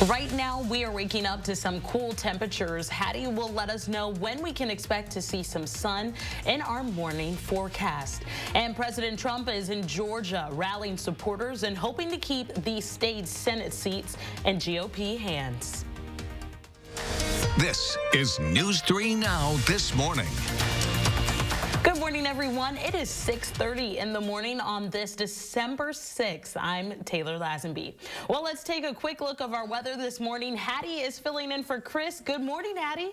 Right now, we are waking up to some cool temperatures. Hattie will let us know when we can expect to see some sun in our morning forecast. And President Trump is in Georgia rallying supporters and hoping to keep the state's Senate seats in GOP hands. This is News 3 Now this morning. Good morning, everyone. It is 6:30 in the morning on this December 6th. I'm Taylor Lazenby. Well, let's take a quick look of our weather this morning. Hattie is filling in for Chris. Good morning, Hattie.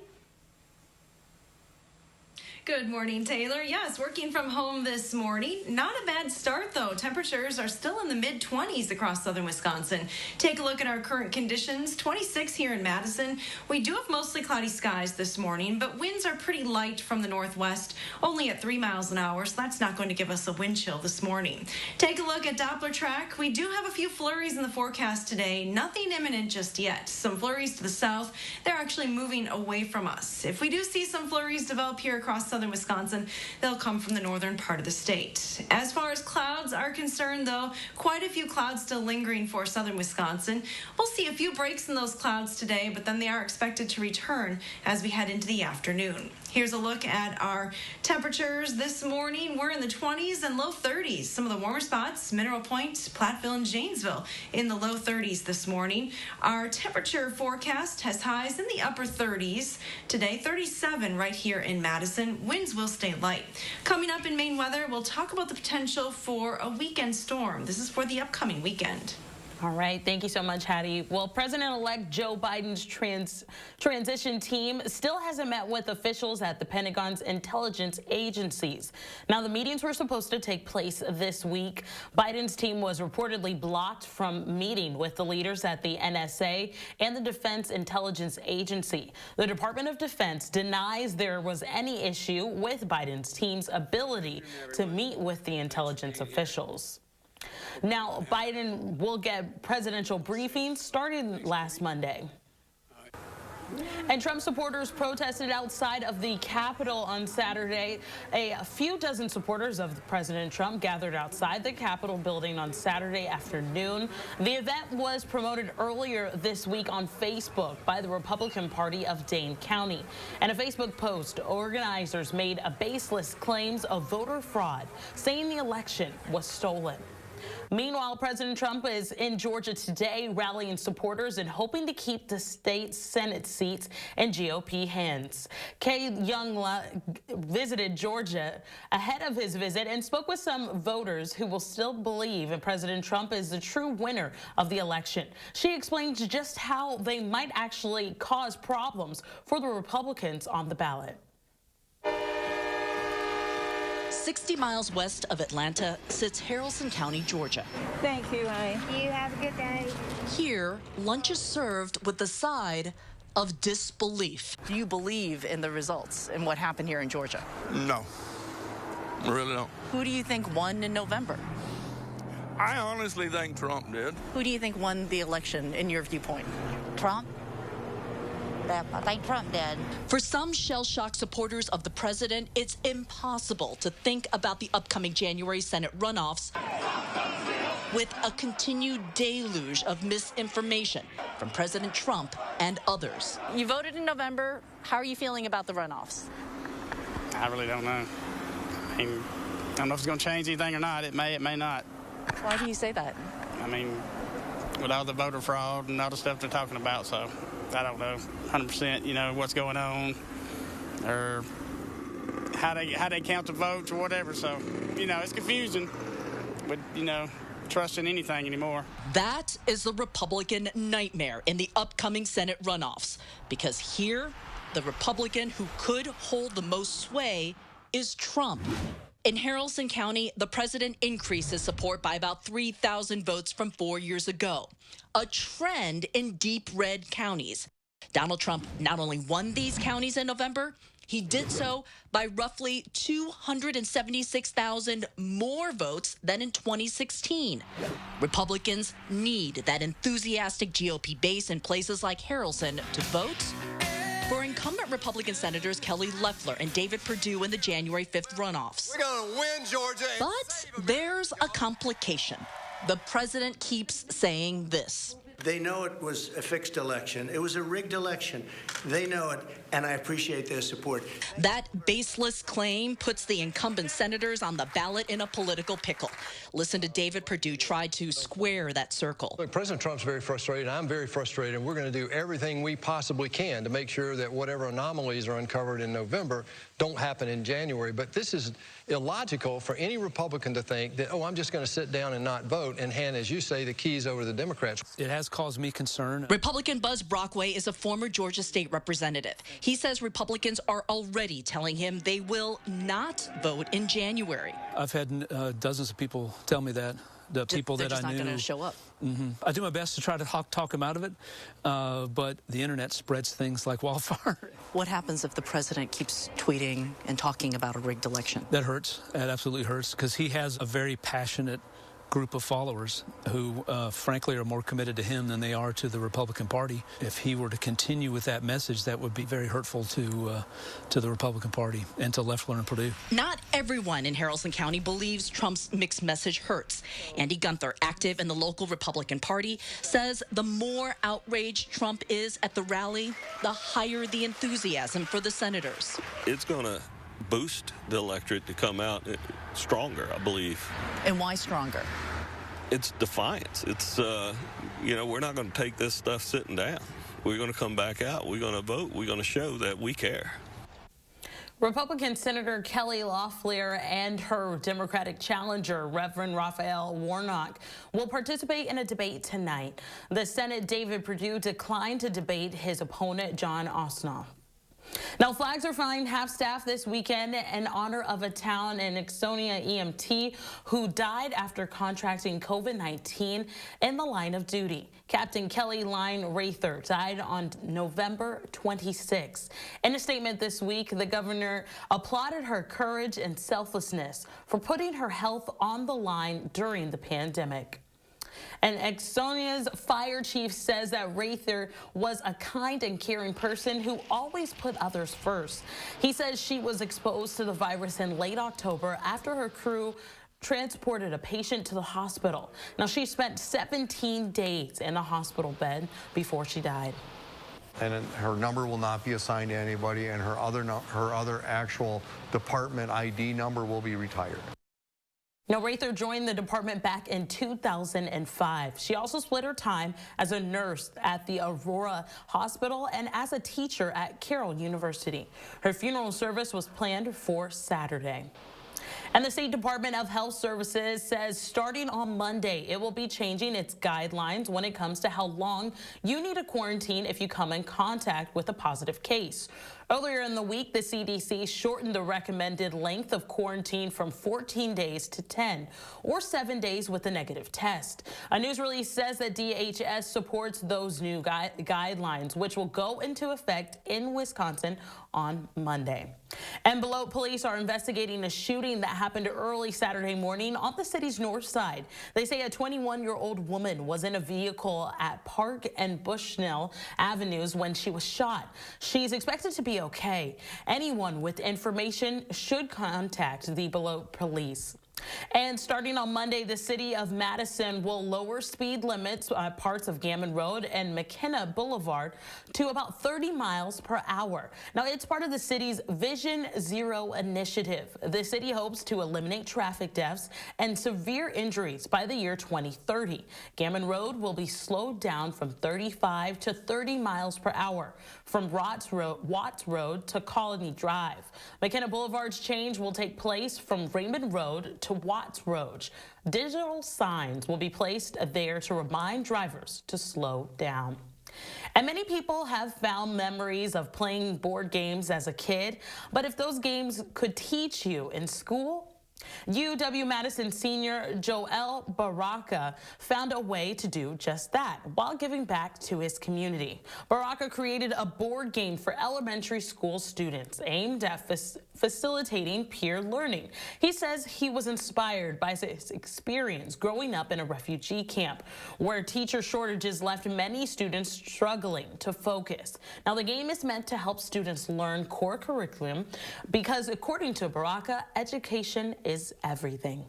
Good morning, Taylor. Yes, working from home this morning. Not a bad start, though. Temperatures are still in the mid-20s across southern Wisconsin. Take a look at our current conditions. 26 here in Madison. We do have mostly cloudy skies this morning, but winds are pretty light from the northwest, only at 3 miles an hour, so that's not going to give us a wind chill this morning. Take a look at Doppler track. We do have a few flurries in the forecast today. Nothing imminent just yet. Some flurries to the south. They're actually moving away from us. If we do see some flurries develop here across southern Wisconsin, they'll come from the northern part of the state. As far as clouds are concerned, though, quite a few clouds still lingering for southern Wisconsin. We'll see a few breaks in those clouds today, but then they are expected to return as we head into the afternoon. Here's a look at our temperatures this morning. We're in the 20s and low 30s. Some of the warmer spots, Mineral Point, Platteville, and Janesville in the low 30s this morning. Our temperature forecast has highs in the upper 30s. Today, 37 right here in Madison. Winds will stay light. Coming up in Maine weather, we'll talk about the potential for a weekend storm. This is for the upcoming weekend. All right. Thank you so much, Hattie. Well, President-elect Joe Biden's transition team still hasn't met with officials at the Pentagon's intelligence agencies. Now, the meetings were supposed to take place this week. Biden's team was reportedly blocked from meeting with the leaders at the NSA and the Defense Intelligence Agency. The Department of Defense denies there was any issue with Biden's team's ability to meet with the intelligence officials. Now, Biden will get presidential briefings starting last Monday. And Trump supporters protested outside of the Capitol on Saturday. A few dozen supporters of President Trump gathered outside the Capitol building on Saturday afternoon. The event was promoted earlier this week on Facebook by the Republican Party of Dane County. In a Facebook post, organizers made baseless claims of voter fraud, saying the election was stolen. Meanwhile, President Trump is in Georgia today, rallying supporters and hoping to keep the state's Senate seats in GOP hands. Kay Young visited Georgia ahead of his visit and spoke with some voters who will still believe in President Trump as the true winner of the election. She explains just how they might actually cause problems for the Republicans on the ballot. 60 miles west of Atlanta sits Haralson County, Georgia. Thank you, honey. You have a good day. Here, lunch is served with the side of disbelief. Do you believe in the results and what happened here in Georgia? No, I really don't. Who do you think won in November? I honestly think Trump did. Who do you think won the election in your viewpoint? Trump? I think Trump did. For some shell-shocked supporters of the president, it's impossible to think about the upcoming January Senate runoffs with a continued deluge of misinformation from President Trump and others. You voted in November. How are you feeling about the runoffs? I really don't know. I mean, I don't know if it's going to change anything or not. It may not. Why do you say that? I mean, with all the voter fraud and all the stuff they're talking about, so I don't know 100%, what's going on or how they count the votes or whatever. So, it's confusing, but, trusting anything anymore. That is the Republican nightmare in the upcoming Senate runoffs, because here, the Republican who could hold the most sway is Trump. In Haralson County, the president increased his support by about 3,000 votes from 4 years ago, a trend in deep red counties. Donald Trump not only won these counties in November, he did so by roughly 276,000 more votes than in 2016. Republicans need that enthusiastic GOP base in places like Haralson to vote for incumbent Republican Senators Kelly Loeffler and David Perdue in the January 5th runoffs. We're going to win, Georgia. But there's a complication. The president keeps saying this. They know it was a fixed election. It was a rigged election. They know it, and I appreciate their support. That baseless claim puts the incumbent senators on the ballot in a political pickle. Listen to David Perdue try to square that circle. Look, President Trump's very frustrated. I'm very frustrated. And we're going to do everything we possibly can to make sure that whatever anomalies are uncovered in November don't happen in January. But this is illogical for any Republican to think that, oh, I'm just going to sit down and not vote and hand, as you say, the keys over to the Democrats. It has caused me concern. Republican Buzz Brockway is a former Georgia state representative. He says Republicans are already telling him they will not vote in January. I've had dozens of people tell me that. The people They're that just I knew. not going to show up. I do my best to try to talk them out of it, but the internet spreads things like wildfire. What happens if the president keeps tweeting and talking about a rigged election? That hurts. That absolutely hurts, because he has a very passionate group of followers who, frankly, are more committed to him than they are to the Republican Party. If he were to continue with that message, that would be very hurtful to the Republican Party and to Loeffler and Perdue. Not everyone in Haralson County believes Trump's mixed message hurts. Andy Gunther, active in the local Republican Party, says the more outraged Trump is at the rally, the higher the enthusiasm for the senators. It's going to boost the electorate to come out stronger, I believe. And why stronger? It's defiance. It's, we're not going to take this stuff sitting down. We're going to come back out. We're going to vote. We're going to show that we care. Republican Senator Kelly Loeffler and her Democratic challenger, Reverend Raphael Warnock, will participate in a debate tonight. The Senate David Perdue declined to debate his opponent, John Ossoff. Now, flags are flying half-staff this weekend in honor of a town in Exonia EMT who died after contracting COVID-19 in the line of duty. Captain Kelly Line Rather died on November 26. In a statement this week, the governor applauded her courage and selflessness for putting her health on the line during the pandemic. And Exonia's fire chief says that Rather was a kind and caring person who always put others first. He says she was exposed to the virus in late October after her crew transported a patient to the hospital. Now, she spent 17 days in a hospital bed before she died. And her number will not be assigned to anybody, and her other actual department ID number will be retired. Now, Rather joined the department back in 2005. She also split her time as a nurse at the Aurora Hospital and as a teacher at Carroll University. Her funeral service was planned for Saturday. And the State Department of Health Services says starting on Monday, it will be changing its guidelines when it comes to how long you need to quarantine if you come in contact with a positive case. Earlier in the week, the CDC shortened the recommended length of quarantine from 14 days to 10, or 7 days with a negative test. A news release says that DHS supports those new guidelines, which will go into effect in Wisconsin on Monday. And Beloit police are investigating a shooting that happened early Saturday morning on the city's north side. They say a 21-year-old woman was in a vehicle at Park and Bushnell Avenues when she was shot. She's expected to be okay. Anyone with information should contact the Beloit police. And starting on Monday, the city of Madison will lower speed limits parts of Gammon Road and McKenna Boulevard to about 30 miles per hour. Now, it's part of the city's Vision Zero initiative. The city hopes to eliminate traffic deaths and severe injuries by the year 2030. Gammon Road will be slowed down from 35 to 30 miles per hour from Watts Road to Colony Drive. McKenna Boulevard's change will take place from Raymond Road to Watts Road. Digital signs will be placed there to remind drivers to slow down. And many people have found memories of playing board games as a kid, but if those games could teach you in school, UW-Madison senior Joel Baraka found a way to do just that while giving back to his community. Baraka created a board game for elementary school students aimed at facilitating peer learning. He says he was inspired by his experience growing up in a refugee camp where teacher shortages left many students struggling to focus. Now, the game is meant to help students learn core curriculum because, according to Baraka, education is everything.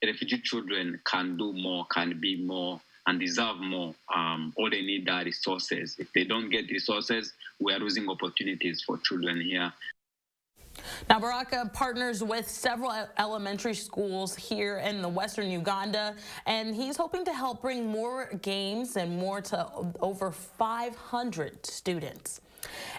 Refugee children can do more, can be more and deserve more. All they need are resources. If they don't get resources, we are losing opportunities for children here. Now, Baraka partners with several elementary schools here in the western Uganda, and he's hoping to help bring more games and more to over 500 students.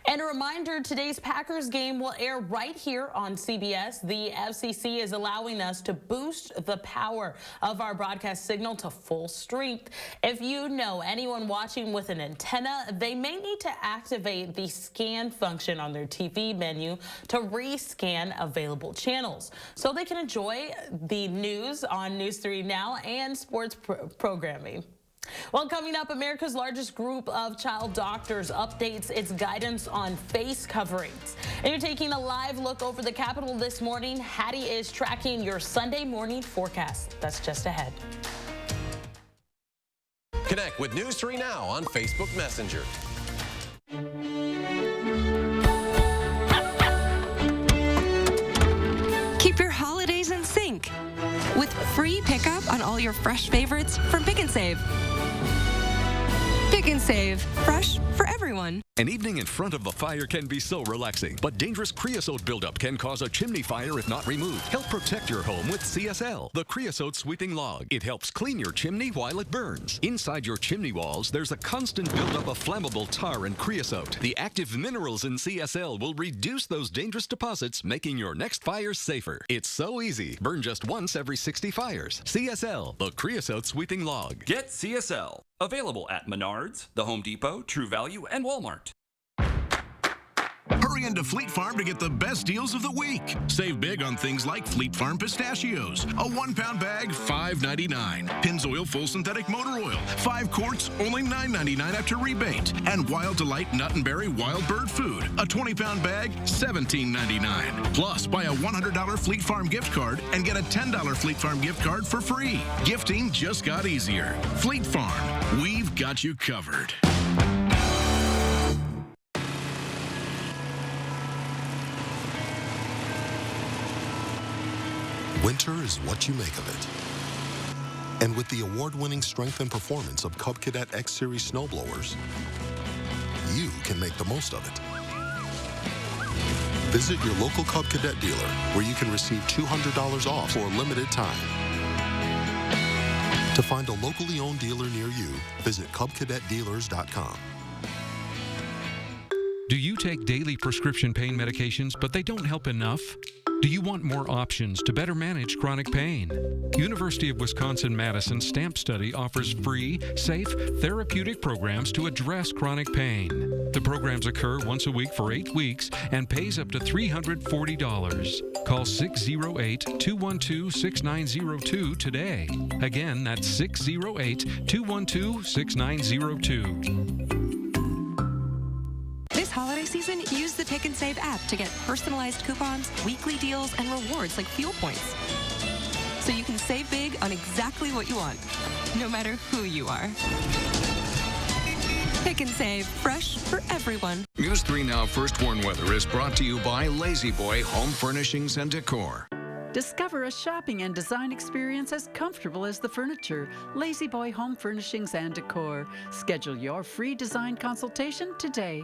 And a reminder, today's Packers game will air right here on CBS. The FCC is allowing us to boost the power of our broadcast signal to full strength. If you know anyone watching with an antenna, they may need to activate the scan function on their TV menu to rescan available channels so they can enjoy the news on News 3 Now and sports programming. Well, coming up, America's largest group of child doctors updates its guidance on face coverings. And you're taking a live look over the Capitol this morning. Hattie is tracking your Sunday morning forecast. That's just ahead. Connect with News 3 Now on Facebook Messenger. Keep your holidays in sync with free pickup on all your fresh favorites from Pick and Save. Pick and Save, fresh for everyone. An evening in front of the fire can be so relaxing, but dangerous creosote buildup can cause a chimney fire if not removed. Help protect your home with CSL, the creosote sweeping log. It helps clean your chimney while it burns. Inside your chimney walls, there's a constant buildup of flammable tar and creosote. The active minerals in CSL will reduce those dangerous deposits, making your next fire safer. It's so easy. Burn just once every 60 fires. CSL, the creosote sweeping log. Get CSL. Available at Menards, The Home Depot, True Value, and Walmart. Hurry into Fleet Farm to get the best deals of the week. Save big on things like Fleet Farm pistachios. A 1-pound bag, $5.99. Pennzoil full synthetic motor oil, 5 quarts, only $9.99 after rebate. And Wild Delight Nut and Berry Wild Bird Food, a 20-pound bag, $17.99. Plus, buy a $100 Fleet Farm gift card and get a $10 Fleet Farm gift card for free. Gifting just got easier. Fleet Farm, we've got you covered. Winter is what you make of it. And with the award-winning strength and performance of Cub Cadet X-Series snowblowers, you can make the most of it. Visit your local Cub Cadet dealer, where you can receive $200 off for a limited time. To find a locally owned dealer near you, visit CubCadetDealers.com. Do you take daily prescription pain medications, but they don't help enough? Do you want more options to better manage chronic pain? University of Wisconsin-Madison STAMP Study offers free, safe, therapeutic programs to address chronic pain. The programs occur once a week for 8 weeks and pays up to $340. Call 608-212-6902 today. Again, that's 608-212-6902. This holiday season, use the Pick and Save app to get personalized coupons, weekly deals, and rewards like fuel points. So you can save big on exactly what you want, no matter who you are. Pick and Save, fresh for everyone. News 3 Now First Warn Weather is brought to you by Lazy Boy Home Furnishings and Decor. Discover a shopping and design experience as comfortable as the furniture. Lazy Boy Home Furnishings and Decor. Schedule your free design consultation today.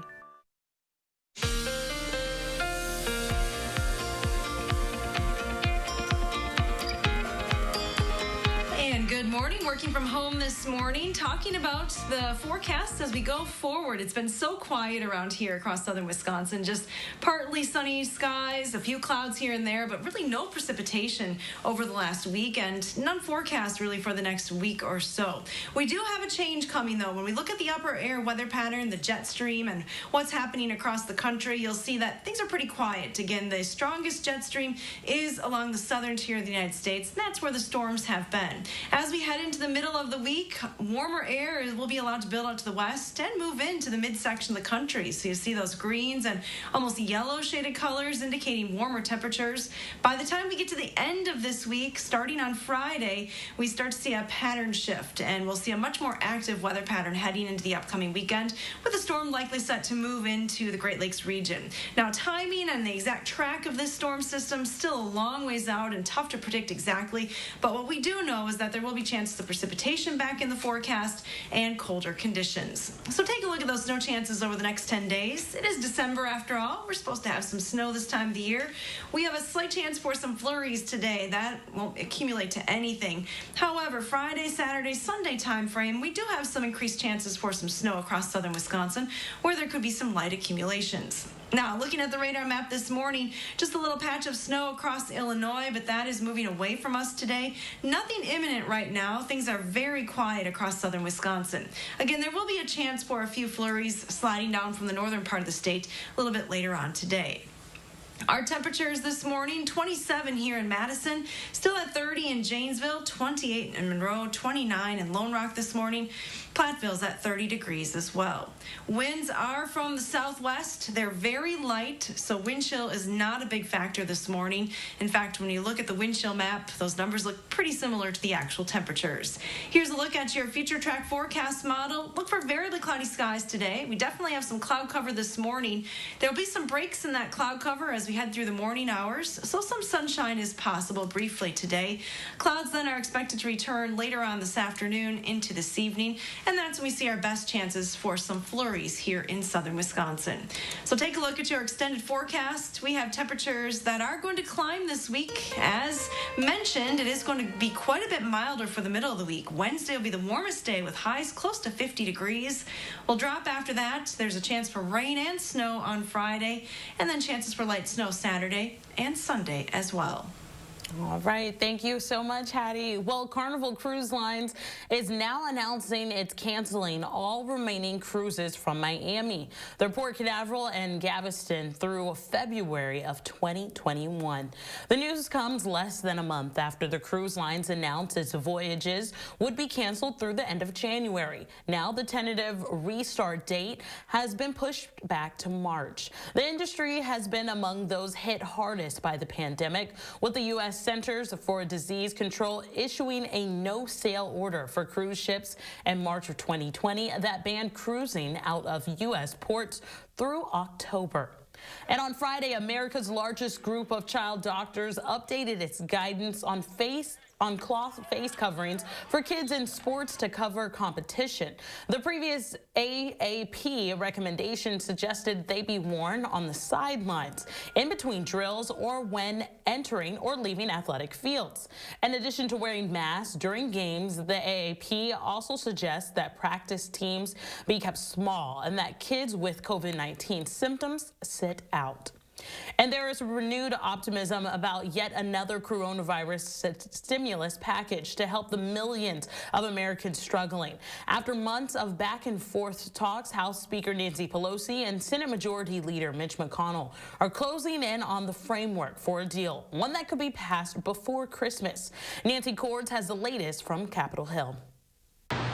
And good morning, working from home this morning, talking about the forecast as we go forward. It's been so quiet around here across southern Wisconsin, just partly sunny skies, a few clouds here and there, but really no precipitation over the last week, and none forecast really for the next week or so. We do have a change coming though. When we look at the upper air weather pattern, the jet stream, and what's happening across the country, you'll see that things are pretty quiet. Again, the strongest jet stream is along the southern tier of the United States, and that's where the storms have been. As we head into the middle of the week, warmer air will be allowed to build out to the west and move into the midsection of the country. So you see those greens and almost yellow shaded colors indicating warmer temperatures. By the time we get to the end of this week, starting on Friday, we start to see a pattern shift, and we'll see a much more active weather pattern heading into the upcoming weekend, with a storm likely set to move into the Great Lakes region. Now, timing and the exact track of this storm system still a long ways out and tough to predict exactly, but what we do know is that there will be chances of precipitation back in the forecast and colder conditions. So take a look at those snow chances over the next 10 days. It is December after all. We're supposed to have some snow this time of the year. We have a slight chance for some flurries today. That won't accumulate to anything. However, Friday, Saturday, Sunday time frame, we do have some increased chances for some snow across southern Wisconsin where there could be some light accumulations. Now, looking at the radar map this morning, just a little patch of snow across Illinois, but that is moving away from us today. Nothing imminent right now. Things are very quiet across southern Wisconsin. Again, there will be a chance for a few flurries sliding down from the northern part of the state a little bit later on today. Our temperatures this morning, 27 here in Madison, still at 30 in Janesville, 28 in Monroe, 29 in Lone Rock this morning. Platteville's at 30 degrees as well. Winds are from the southwest. They're very light, so wind chill is not a big factor this morning. In fact, when you look at the wind chill map, those numbers look pretty similar to the actual temperatures. Here's a look at your future track forecast model. Look for variably cloudy skies today. We definitely have some cloud cover this morning. There'll be some breaks in that cloud cover as we head through the morning hours, so some sunshine is possible briefly today. Clouds then are expected to return later on this afternoon into this evening, and that's when we see our best chances for some flurries here in southern Wisconsin. So take a look at your extended forecast. We have temperatures that are going to climb this week. As mentioned, it is going to be quite a bit milder for the middle of the week. Wednesday will be the warmest day with highs close to 50 degrees. We'll drop after that. There's a chance for rain and snow on Friday, and then chances for light snow Saturday and Sunday as well. All right, thank you so much, Hattie. Well, Carnival Cruise Lines is now announcing it's canceling all remaining cruises from Miami, the Port Canaveral and Galveston through February of 2021. The news comes less than a month after the cruise lines announced its voyages would be canceled through the end of January. Now the tentative restart date has been pushed back to March. The industry has been among those hit hardest by the pandemic, with the U.S. Centers for Disease Control issuing a no-sail order for cruise ships in March of 2020 that banned cruising out of U.S. ports through October. And on Friday, America's largest group of child doctors updated its guidance on cloth face coverings for kids in sports to cover competition. The previous AAP recommendation suggested they be worn on the sidelines, in between drills, or when entering or leaving athletic fields. In addition to wearing masks during games, the AAP also suggests that practice teams be kept small and that kids with COVID-19 symptoms sit out. And there is renewed optimism about yet another coronavirus stimulus package to help the millions of Americans struggling. After months of back and forth talks, House Speaker Nancy Pelosi and Senate Majority Leader Mitch McConnell are closing in on the framework for a deal, one that could be passed before Christmas. Nancy Quartz has the latest from Capitol Hill.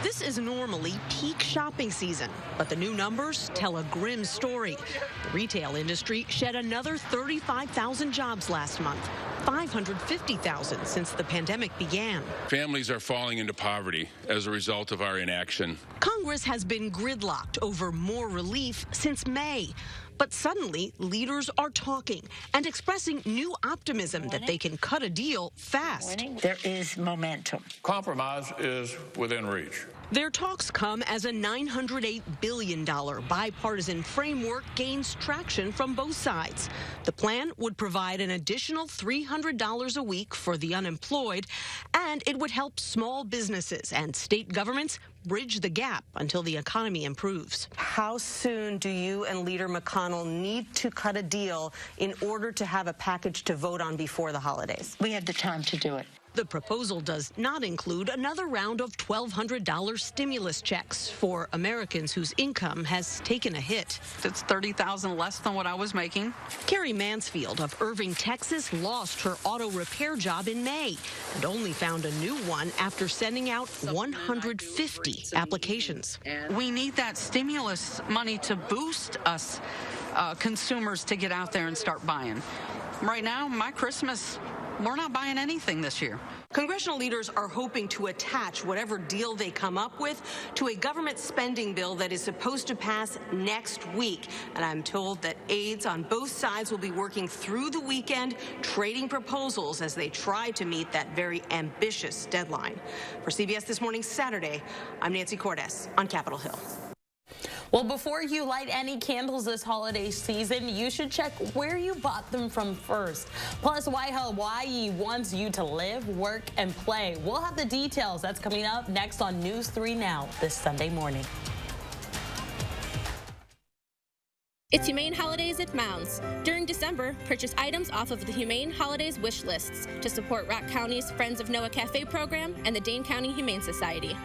This is normally peak shopping season, but the new numbers tell a grim story. The retail industry shed another 35,000 jobs last month, 550,000 since the pandemic began. Families are falling into poverty as a result of our inaction. Congress has been gridlocked over more relief since May. But suddenly, leaders are talking and expressing new optimism that they can cut a deal fast. There is momentum. Compromise is within reach. Their talks come as a $908 billion bipartisan framework gains traction from both sides. The plan would provide an additional $300 a week for the unemployed, and it would help small businesses and state governments bridge the gap until the economy improves. How soon do you and Leader McConnell need to cut a deal in order to have a package to vote on before the holidays? We have the time to do it. The proposal does not include another round of $1,200 stimulus checks for Americans whose income has taken a hit. It's $30,000 less than what I was making. Carrie Mansfield of Irving, Texas, lost her auto repair job in May and only found a new one after sending out 150 applications. We need that stimulus money to boost us consumers to get out there and start buying. Right now, my Christmas, we're not buying anything this year. Congressional leaders are hoping to attach whatever deal they come up with to a government spending bill that is supposed to pass next week. And I'm told that aides on both sides will be working through the weekend, trading proposals as they try to meet that very ambitious deadline. For CBS This Morning Saturday, I'm Nancy Cordes on Capitol Hill. Well, before you light any candles this holiday season, you should check where you bought them from first. Plus, why Hawaii wants you to live, work, and play. We'll have the details. That's coming up next on News 3 Now this Sunday morning. It's Humane Holidays at Mounds. During December, purchase items off of the Humane Holidays wish lists to support Rock County's Friends of Noah Cafe program and the Dane County Humane Society.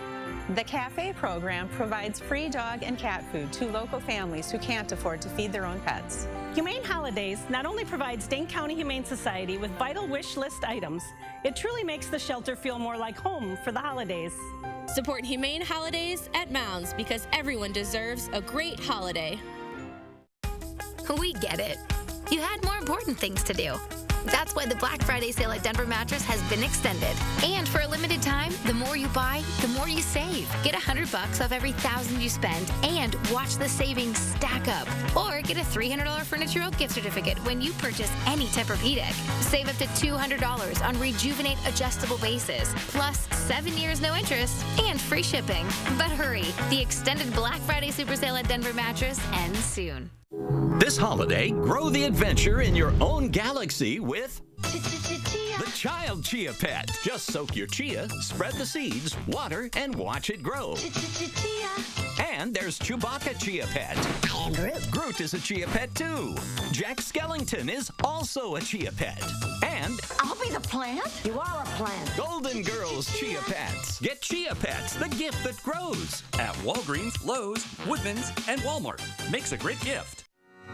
The cafe program provides free dog and cat food to local families who can't afford to feed their own pets. Humane Holidays not only provides Dane County Humane Society with vital wish list items, it truly makes the shelter feel more like home for the holidays. Support Humane Holidays at Mounds because everyone deserves a great holiday. We get it. You had more important things to do. That's why the Black Friday sale at Denver Mattress has been extended. And for a limited time, the more you buy, the more you save. Get $100 off every $1,000 you spend and watch the savings stack up. Or get a $300 Furniture Row gift certificate when you purchase any Tempur-Pedic. Save up to $200 on Rejuvenate adjustable bases, plus 7 years no interest and free shipping. But hurry, the extended Black Friday super sale at Denver Mattress ends soon. This holiday, grow the adventure in your own galaxy with the Child Chia Pet. Just soak your chia, spread the seeds, water, and watch it grow. And there's Chewbacca Chia Pet. Groot is a Chia Pet too. Jack Skellington is also a Chia Pet. And I'll be the plant. You are a plant. Golden Girls Chia Pets. Get Chia Pets, the gift that grows. At Walgreens, Lowe's, Woodman's, and Walmart. Makes a great gift.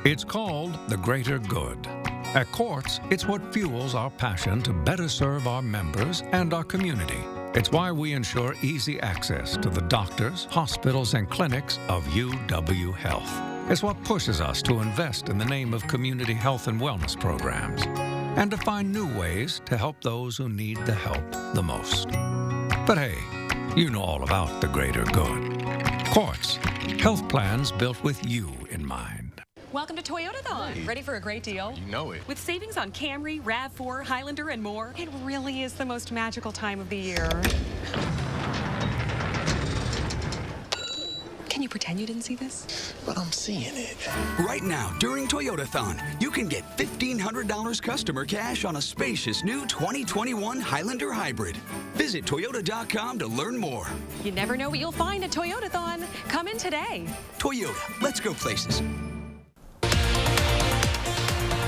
It's called the greater good. At Quartz, it's what fuels our passion to better serve our members and our community. It's why we ensure easy access to the doctors, hospitals, and clinics of UW Health. It's what pushes us to invest in the name of community health and wellness programs and to find new ways to help those who need the help the most. But hey, you know all about the greater good. Quartz, health plans built with you in mind. Welcome to Toyotathon. Hey. Ready for a great deal? You know it. With savings on Camry, RAV4, Highlander, and more, it really is the most magical time of the year. Can you pretend you didn't see this? But I'm seeing it. Right now, during Toyotathon, you can get $1,500 customer cash on a spacious new 2021 Highlander Hybrid. Visit Toyota.com to learn more. You never know what you'll find at Toyotathon. Come in today. Toyota, let's go places.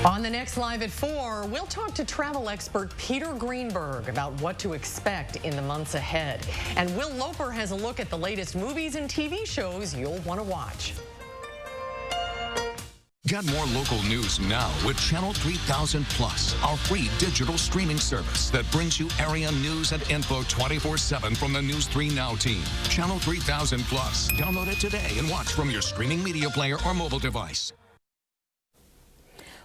On the next Live at 4, we'll talk to travel expert Peter Greenberg about what to expect in the months ahead. And Will Loper has a look at the latest movies and TV shows you'll want to watch. Get more local news now with Channel 3000 Plus, our free digital streaming service that brings you area news and info 24/7 from the News 3 Now team. Channel 3000 Plus. Download it today and watch from your streaming media player or mobile device.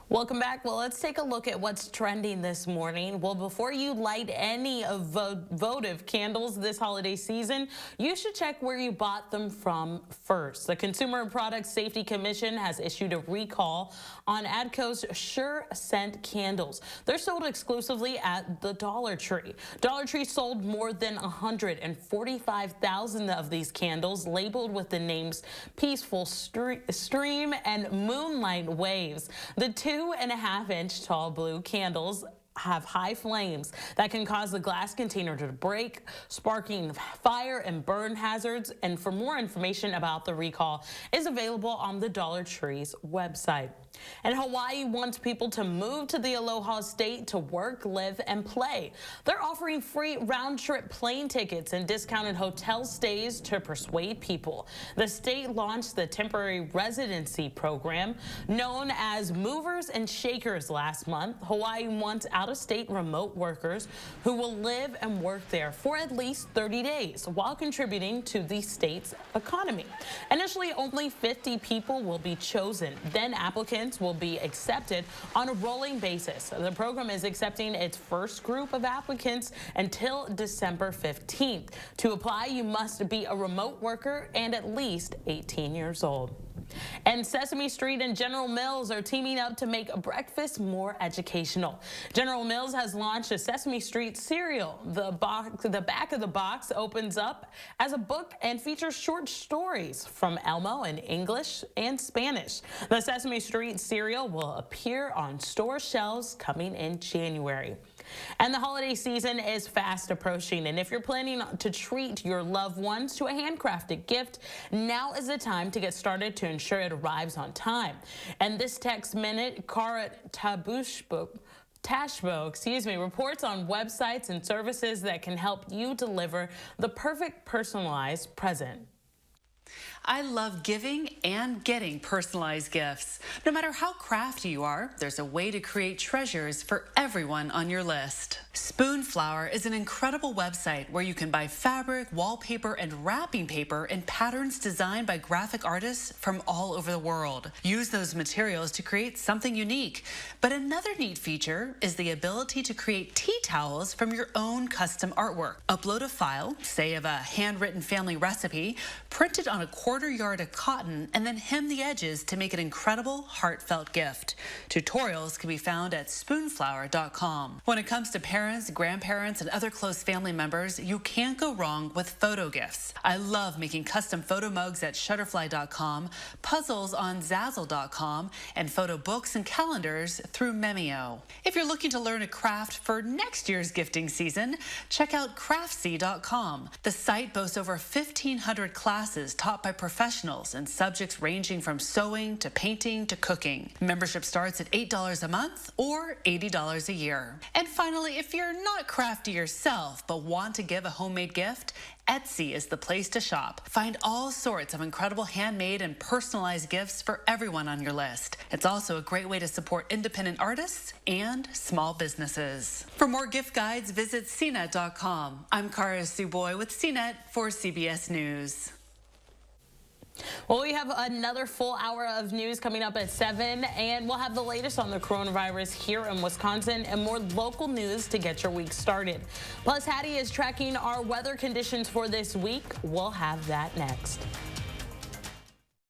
Welcome back. Well, let's take a look at what's trending this morning. Well, before you light any votive candles this holiday season, you should check where you bought them from first. The Consumer and Product Safety Commission has issued a recall on ADCO's Sure Scent candles. They're sold exclusively at the Dollar Tree. Dollar Tree sold more than 145,000 of these candles labeled with the names Peaceful Stream and Moonlight Waves. The 2.5-inch tall blue candles have high flames that can cause the glass container to break, sparking fire and burn hazards. And for more information about the recall is available on the Dollar Tree's website. And Hawaii wants people to move to the Aloha State to work, live, and play. They're offering free round-trip plane tickets and discounted hotel stays to persuade people. The state launched the temporary residency program known as Movers and Shakers last month. Hawaii wants out out-of-state remote workers who will live and work there for at least 30 days while contributing to the state's economy. Initially, only 50 people will be chosen. Then applicants will be accepted on a rolling basis. The program is accepting its first group of applicants until December 15th. To apply, you must be a remote worker and at least 18 years old. And Sesame Street and General Mills are teaming up to make breakfast more educational. General Mills has launched a Sesame Street cereal. The back of the box opens up as a book and features short stories from Elmo in English and Spanish. The Sesame Street cereal will appear on store shelves coming in January. And the holiday season is fast approaching, and if you're planning to treat your loved ones to a handcrafted gift, now is the time to get started to ensure it arrives on time. And this text minute, Cara Tashbo, reports on websites and services that can help you deliver the perfect personalized present. I love giving and getting personalized gifts. No matter how crafty you are, there's a way to create treasures for everyone on your list. Spoonflower is an incredible website where you can buy fabric, wallpaper, and wrapping paper in patterns designed by graphic artists from all over the world. Use those materials to create something unique. But another neat feature is the ability to create tea towels from your own custom artwork. Upload a file, say of a handwritten family recipe, print it on a 1/4 yard of cotton, and then hem the edges to make an incredible, heartfelt gift. Tutorials can be found at spoonflower.com. When it comes to parents, grandparents, and other close family members, you can't go wrong with photo gifts. I love making custom photo mugs at shutterfly.com, puzzles on zazzle.com, and photo books and calendars through Memeo. If you're looking to learn a craft for next year's gifting season, check out craftsy.com. The site boasts over 1,500 classes taught by professionals in subjects ranging from sewing to painting to cooking. Membership starts at $8 a month or $80 a year. And finally, if you're not crafty yourself but want to give a homemade gift, Etsy is the place to shop. Find all sorts of incredible handmade and personalized gifts for everyone on your list. It's also a great way to support independent artists and small businesses. For more gift guides, visit cnet.com. I'm Cara Suboy with CNET for CBS News. Well, we have another full hour of news coming up at 7, and we'll have the latest on the coronavirus here in Wisconsin and more local news to get your week started. Plus, Hattie is tracking our weather conditions for this week. We'll have that next.